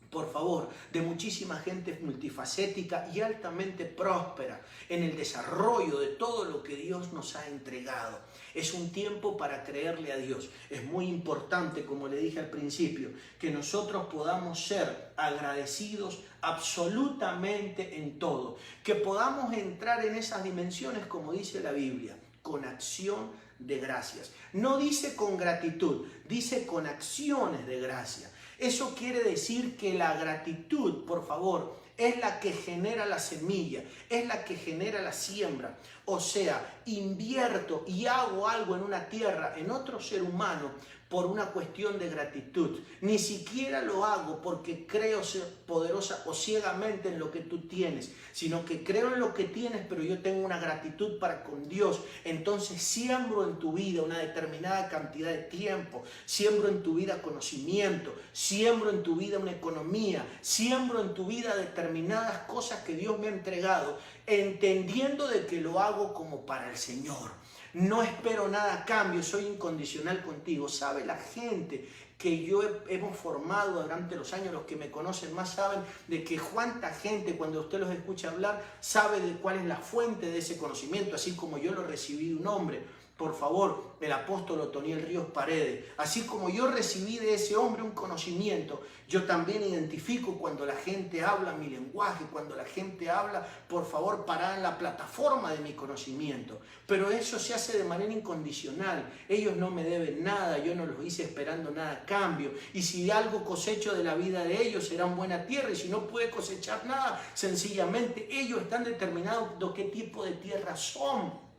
por favor, de muchísima gente multifacética y altamente próspera en el desarrollo de todo lo que Dios nos ha entregado. Es un tiempo para creerle a Dios. Es muy importante, como le dije al principio, que nosotros podamos ser agradecidos absolutamente en todo. Que podamos entrar en esas dimensiones, como dice la Biblia, con acción de gracias. No dice con gratitud, dice con acciones de gracia. Eso quiere decir que la gratitud, por favor, es la que genera la semilla, es la que genera la siembra. O sea, invierto y hago algo en una tierra, en otro ser humano, por una cuestión de gratitud. Ni siquiera lo hago porque creo ser poderosa o ciegamente en lo que tú tienes, sino que creo en lo que tienes, pero yo tengo una gratitud para con Dios. Entonces siembro en tu vida una determinada cantidad de tiempo, siembro en tu vida conocimiento, siembro en tu vida una economía, siembro en tu vida determinadas cosas que Dios me ha entregado, entendiendo de que lo hago como para el Señor. No espero nada a cambio, soy incondicional contigo. ¿Sabe la gente que hemos formado durante los años? Los que me conocen más saben de que cuánta gente, cuando usted los escucha hablar, sabe de cuál es la fuente de ese conocimiento, así como yo lo recibí de un hombre. Por favor, el apóstol Otoniel Ríos Paredes. Así como yo recibí de ese hombre un conocimiento, yo también identifico cuando la gente habla mi lenguaje, cuando la gente habla, por favor, pará en la plataforma de mi conocimiento. Pero eso se hace de manera incondicional. Ellos no me deben nada, yo no los hice esperando nada a cambio. Y si algo cosecho de la vida de ellos, será en buena tierra. Y si no puede cosechar nada, sencillamente ellos están determinados de qué tipo de tierra son.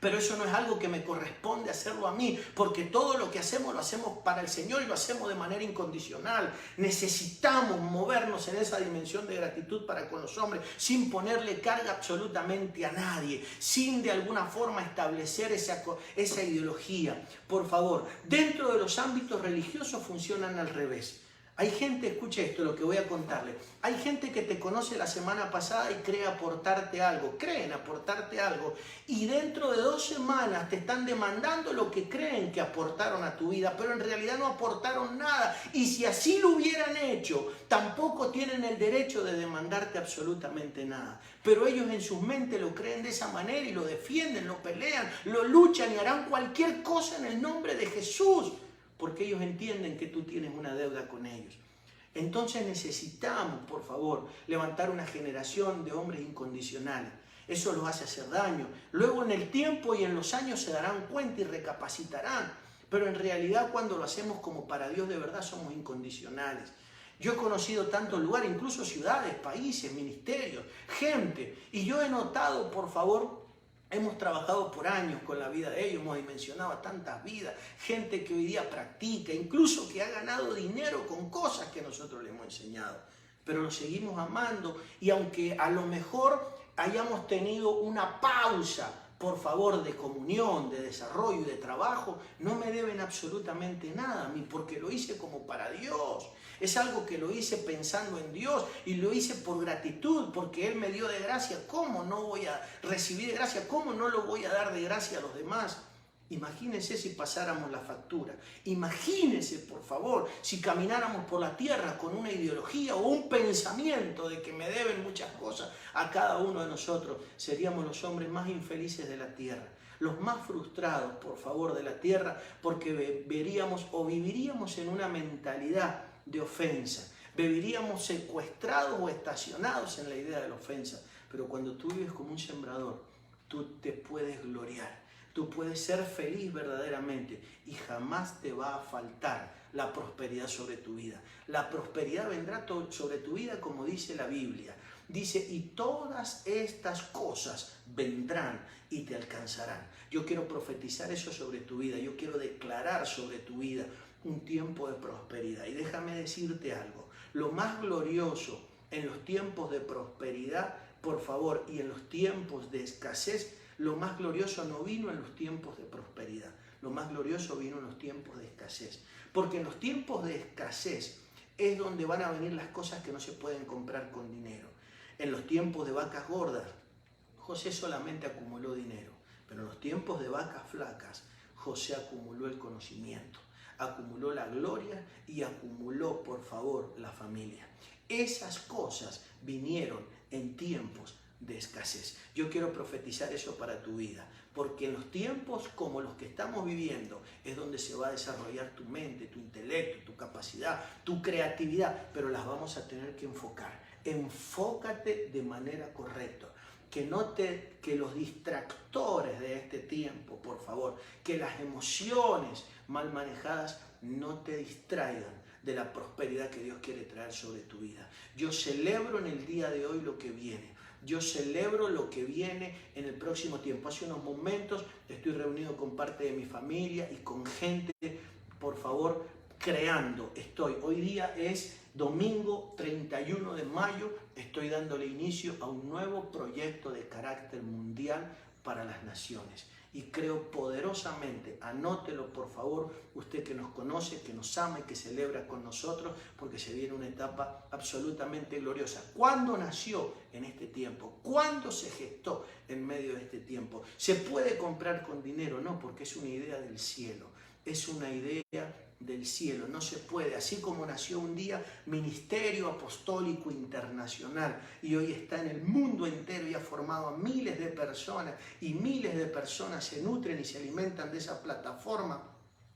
Pero eso no es algo que me corresponde hacerlo a mí, porque todo lo que hacemos lo hacemos para el Señor y lo hacemos de manera incondicional. Necesitamos movernos en esa dimensión de gratitud para con los hombres, sin ponerle carga absolutamente a nadie, sin de alguna forma establecer esa ideología. Por favor, dentro de los ámbitos religiosos funcionan al revés. Hay gente, escuche esto, lo que voy a contarle. Hay gente que te conoce la semana pasada y creen aportarte algo, y dentro de 2 semanas te están demandando lo que creen que aportaron a tu vida, pero en realidad no aportaron nada. Y si así lo hubieran hecho, tampoco tienen el derecho de demandarte absolutamente nada. Pero ellos en sus mentes lo creen de esa manera y lo defienden, lo pelean, lo luchan y harán cualquier cosa en el nombre de Jesús, porque ellos entienden que tú tienes una deuda con ellos. Entonces necesitamos, por favor, levantar una generación de hombres incondicionales. Eso los hace hacer daño. Luego en el tiempo y en los años se darán cuenta y recapacitarán. Pero en realidad cuando lo hacemos como para Dios de verdad somos incondicionales. Yo he conocido tantos lugares, incluso ciudades, países, ministerios, gente. Y yo he notado, por favor, hemos trabajado por años con la vida de ellos, hemos dimensionado a tantas vidas, gente que hoy día practica, incluso que ha ganado dinero con cosas que nosotros le hemos enseñado. Pero los seguimos amando y aunque a lo mejor hayamos tenido una pausa, por favor, de comunión, de desarrollo y de trabajo, no me deben absolutamente nada a mí, porque lo hice como para Dios. Es algo que lo hice pensando en Dios y lo hice por gratitud, porque Él me dio de gracia. ¿Cómo no voy a recibir de gracia? ¿Cómo no lo voy a dar de gracia a los demás? Imagínense si pasáramos la factura. Imagínense, por favor, si camináramos por la tierra con una ideología o un pensamiento de que me deben muchas cosas a cada uno de nosotros. Seríamos los hombres más infelices de la tierra, los más frustrados, por favor, de la tierra, porque veríamos o viviríamos en una mentalidad de ofensa. Viviríamos secuestrados o estacionados en la idea de la ofensa. Pero cuando tú vives como un sembrador, tú te puedes gloriar. Tú puedes ser feliz verdaderamente y jamás te va a faltar la prosperidad sobre tu vida. La prosperidad vendrá sobre tu vida como dice la Biblia. Dice, y todas estas cosas vendrán y te alcanzarán. Yo quiero profetizar eso sobre tu vida. Yo quiero declarar sobre tu vida un tiempo de prosperidad. Y déjame decirte algo. Lo más glorioso en los tiempos de prosperidad, por favor, y en los tiempos de escasez, lo más glorioso no vino en los tiempos de prosperidad. Lo más glorioso vino en los tiempos de escasez. Porque en los tiempos de escasez es donde van a venir las cosas que no se pueden comprar con dinero. En los tiempos de vacas gordas, José solamente acumuló dinero. Pero en los tiempos de vacas flacas, José acumuló el conocimiento, acumuló la gloria y acumuló, por favor, la familia. Esas cosas vinieron en tiempos de escasez. Yo quiero profetizar eso para tu vida, porque en los tiempos como los que estamos viviendo es donde se va a desarrollar tu mente, tu intelecto, tu capacidad, tu creatividad, pero las vamos a tener que enfocar. Enfócate de manera correcta. que los distractores de este tiempo, por favor, que las emociones mal manejadas no te distraigan de la prosperidad que Dios quiere traer sobre tu vida. Yo celebro en el día de hoy lo que viene. Yo celebro lo que viene en el próximo tiempo. Hace unos momentos estoy reunido con parte de mi familia y con gente, por favor, creando. Hoy día es domingo 31 de mayo, estoy dándole inicio a un nuevo proyecto de carácter mundial para las naciones. Y creo poderosamente, anótelo por favor, usted que nos conoce, que nos ama y que celebra con nosotros, porque se viene una etapa absolutamente gloriosa. ¿Cuándo nació en este tiempo? ¿Cuándo se gestó en medio de este tiempo? ¿Se puede comprar con dinero? No, porque es una idea del cielo. Es una idea del cielo, no se puede. Así como nació un día Ministerio Apostólico Internacional y hoy está en el mundo entero y ha formado a miles de personas y miles de personas se nutren y se alimentan de esa plataforma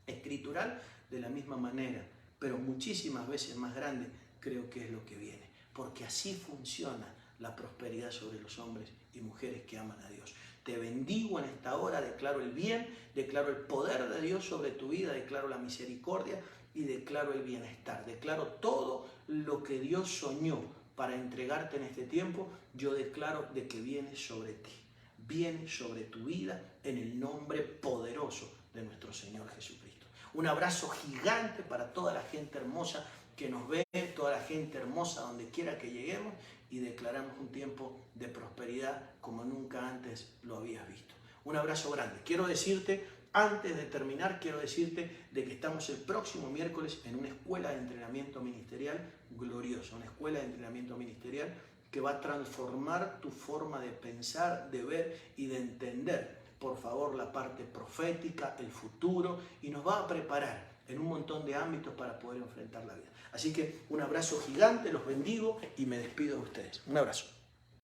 escritural, de la misma manera, pero muchísimas veces más grande, creo que es lo que viene, porque así funciona la prosperidad sobre los hombres y mujeres que aman a Dios. Te bendigo en esta hora, declaro el bien, declaro el poder de Dios sobre tu vida, declaro la misericordia y declaro el bienestar. Declaro todo lo que Dios soñó para entregarte en este tiempo, yo declaro de que viene sobre ti, viene sobre tu vida en el nombre poderoso de nuestro Señor Jesucristo. Un abrazo gigante para toda la gente hermosa que nos ve, toda la gente hermosa donde quiera que lleguemos, y declaramos un tiempo de prosperidad como nunca antes lo habías visto. Un abrazo grande. Quiero decirte, antes de terminar, de que estamos el próximo miércoles en una escuela de entrenamiento ministerial gloriosa, una escuela de entrenamiento ministerial que va a transformar tu forma de pensar, de ver y de entender, por favor, la parte profética, el futuro, y nos va a preparar en un montón de ámbitos para poder enfrentar la vida. Así que un abrazo gigante, los bendigo y me despido de ustedes. Un abrazo.